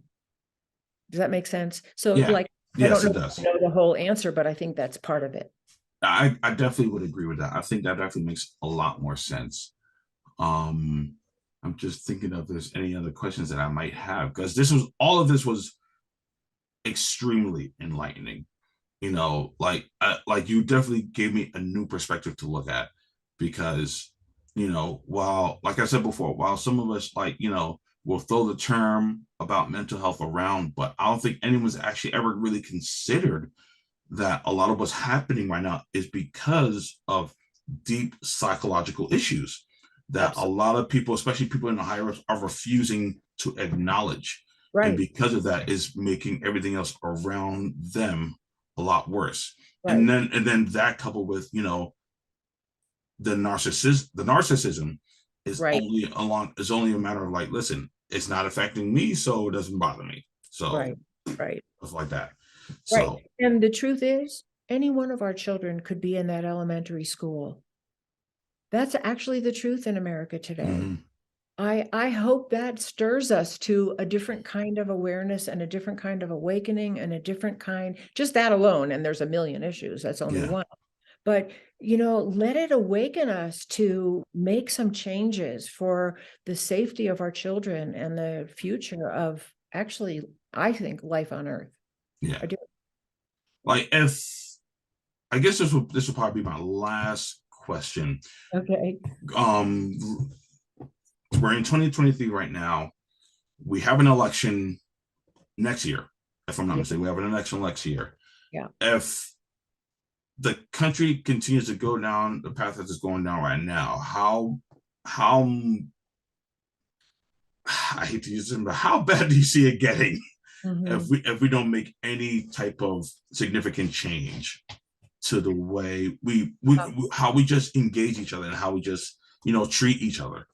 does that make sense? So Yeah. like, I don't Yes, know, it does. the whole answer, but I think that's part of it. I definitely would agree with that. I think that definitely makes a lot more sense. Um, I'm just thinking if there's any other questions that I might have, because all of this was extremely enlightening. Like you definitely gave me a new perspective to look at, because, while, like I said before, while some of us, like, will throw the term about mental health around, but I don't think anyone's actually ever really considered that a lot of what's happening right now is because of deep psychological issues that a Absolutely. lot of people, especially people in the higher ups, are refusing to acknowledge. And Right, because of that, is making everything else around them a lot worse. And right, then that coupled with, the narcissism is right. only a matter of, like, listen, it's not affecting me, so it doesn't bother me. So Right, right, stuff like that. right. So And the truth is, any one of our children could be in that elementary school. That's actually the truth in America today. mhm, I hope that stirs us to a different kind of awareness and a different kind of awakening and a different kind, just that alone. And there's a million issues. That's only yeah, one. But, let it awaken us to make some changes for the safety of our children and the future of actually, I think, life on Earth. yeah. I do. Like if I guess this will probably be my last question. Okay. Um, we're in 2023 right now. We have an election next year, if I'm not Yeah. mistaken. We have an election next year. Yeah. If the country continues to go down the path that it's going down right now, how I hate to use it, but how bad do you see it getting Mhm. if we don't make any type of significant change to the way we how we just engage each other and how we just treat each other?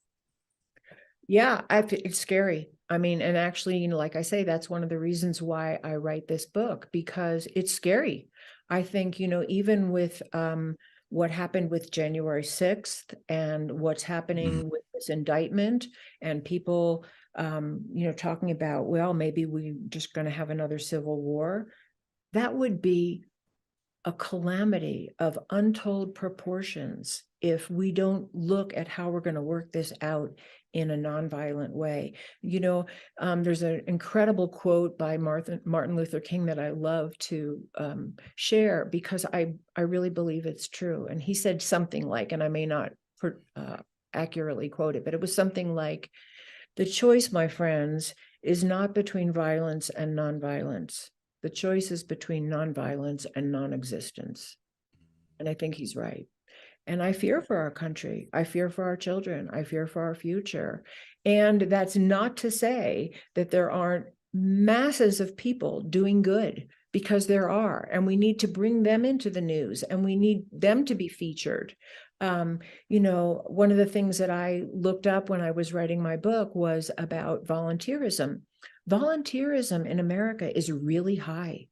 Yeah, it's scary. I mean, and actually, like I say, that's one of the reasons why I write this book, because it's scary. I think, even with what happened with January 6th and what's Mhm. happening with this indictment and people, talking about, well, maybe we're just going to have another civil war, that would be a calamity of untold proportions if we don't look at how we're going to work this out in a nonviolent way. There's an incredible quote by Martin Luther King that I love to share, because I really believe it's true. And he said something like, and I may not accurately quote it, but it was something like, the choice, my friends, is not between violence and nonviolence. The choice is between nonviolence and non-existence. And I think he's right. And I fear for our country. I fear for our children. I fear for our future. And that's not to say that there aren't masses of people doing good, because there are, and we need to bring them into the news and we need them to be featured. One of the things that I looked up when I was writing my book was about volunteerism. Volunteerism in America is really high.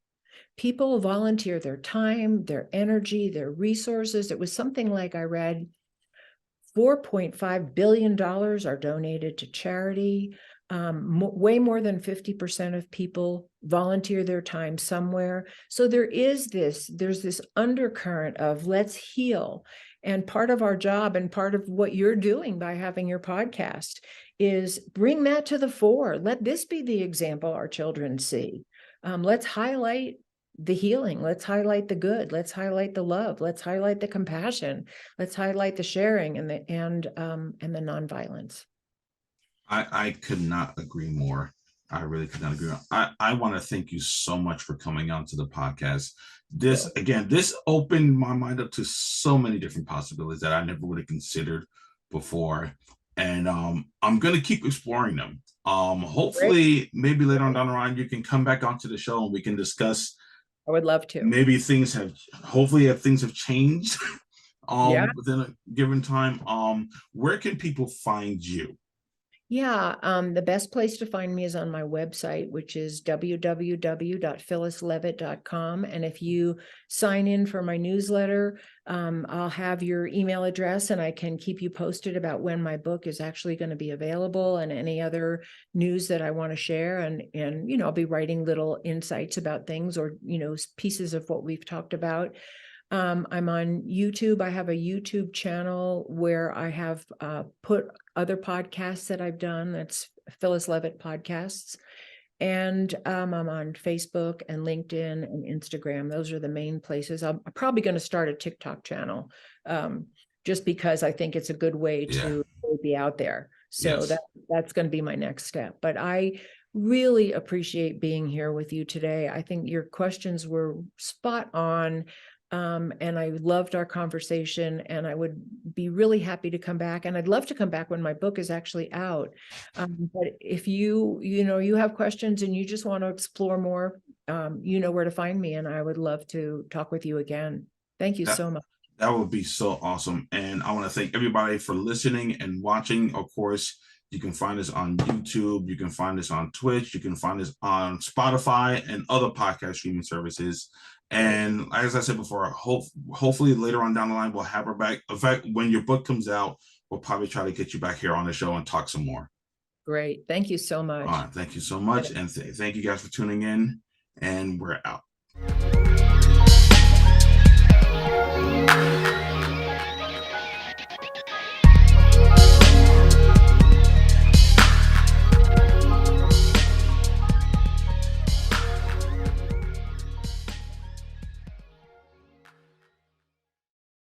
People volunteer their time, their energy, their resources. It was something like, I read, $4.5 billion are donated to charity. Way more than 50% of people volunteer their time somewhere. So there's this undercurrent of let's heal. And part of our job and part of what you're doing by having your podcast is bring that to the fore. Let this be the example our children see. Let's highlight the healing. Let's highlight the good. Let's highlight the love. Let's highlight the compassion. Let's highlight the sharing and the nonviolence. I could not agree more. I really could not agree more. I want to thank you so much for coming on to the podcast. This So, again, this opened my mind up to so many different possibilities that I never would have considered before. And I'm gonna keep exploring them. great. Hopefully maybe later on down the line you can come back onto the show and we can discuss I would love to. maybe things have hopefully if things have changed Yeah. within a given time. Where can people find you? Yeah, the best place to find me is on my website, which is www.phyllislevitt.com. And if you sign in for my newsletter, I'll have your email address and I can keep you posted about when my book is actually going to be available and any other news that I want to share. And I'll be writing little insights about things or, pieces of what we've talked about. I'm on YouTube. I have a YouTube channel where I have put other podcasts that I've done. That's Phyllis Levitt Podcasts. And I'm on Facebook and LinkedIn and Instagram. Those are the main places. I'm probably going to start a TikTok channel, just because I think it's a good way Yeah. to be out there. So Yes. that's going to be my next step. But I really appreciate being here with you today. I think your questions were spot on. And I loved our conversation, and I would be really happy to come back. And I'd love to come back when my book is actually out. But if you have questions and you just want to explore more, you know where to find me, and I would love to talk with you again. Thank you That so much. that would be so awesome. And I want to thank everybody for listening and watching. Of course, You can find us on YouTube. You can find us on Twitch. You can find us on Spotify and other podcast streaming services. And as I said before, hopefully later on down the line, we'll have her back. In fact, when your book comes out, we'll probably try to get you back here on the show and talk some more. Great. Thank you so much. Thank you so much. And thank you guys for tuning in. And we're out.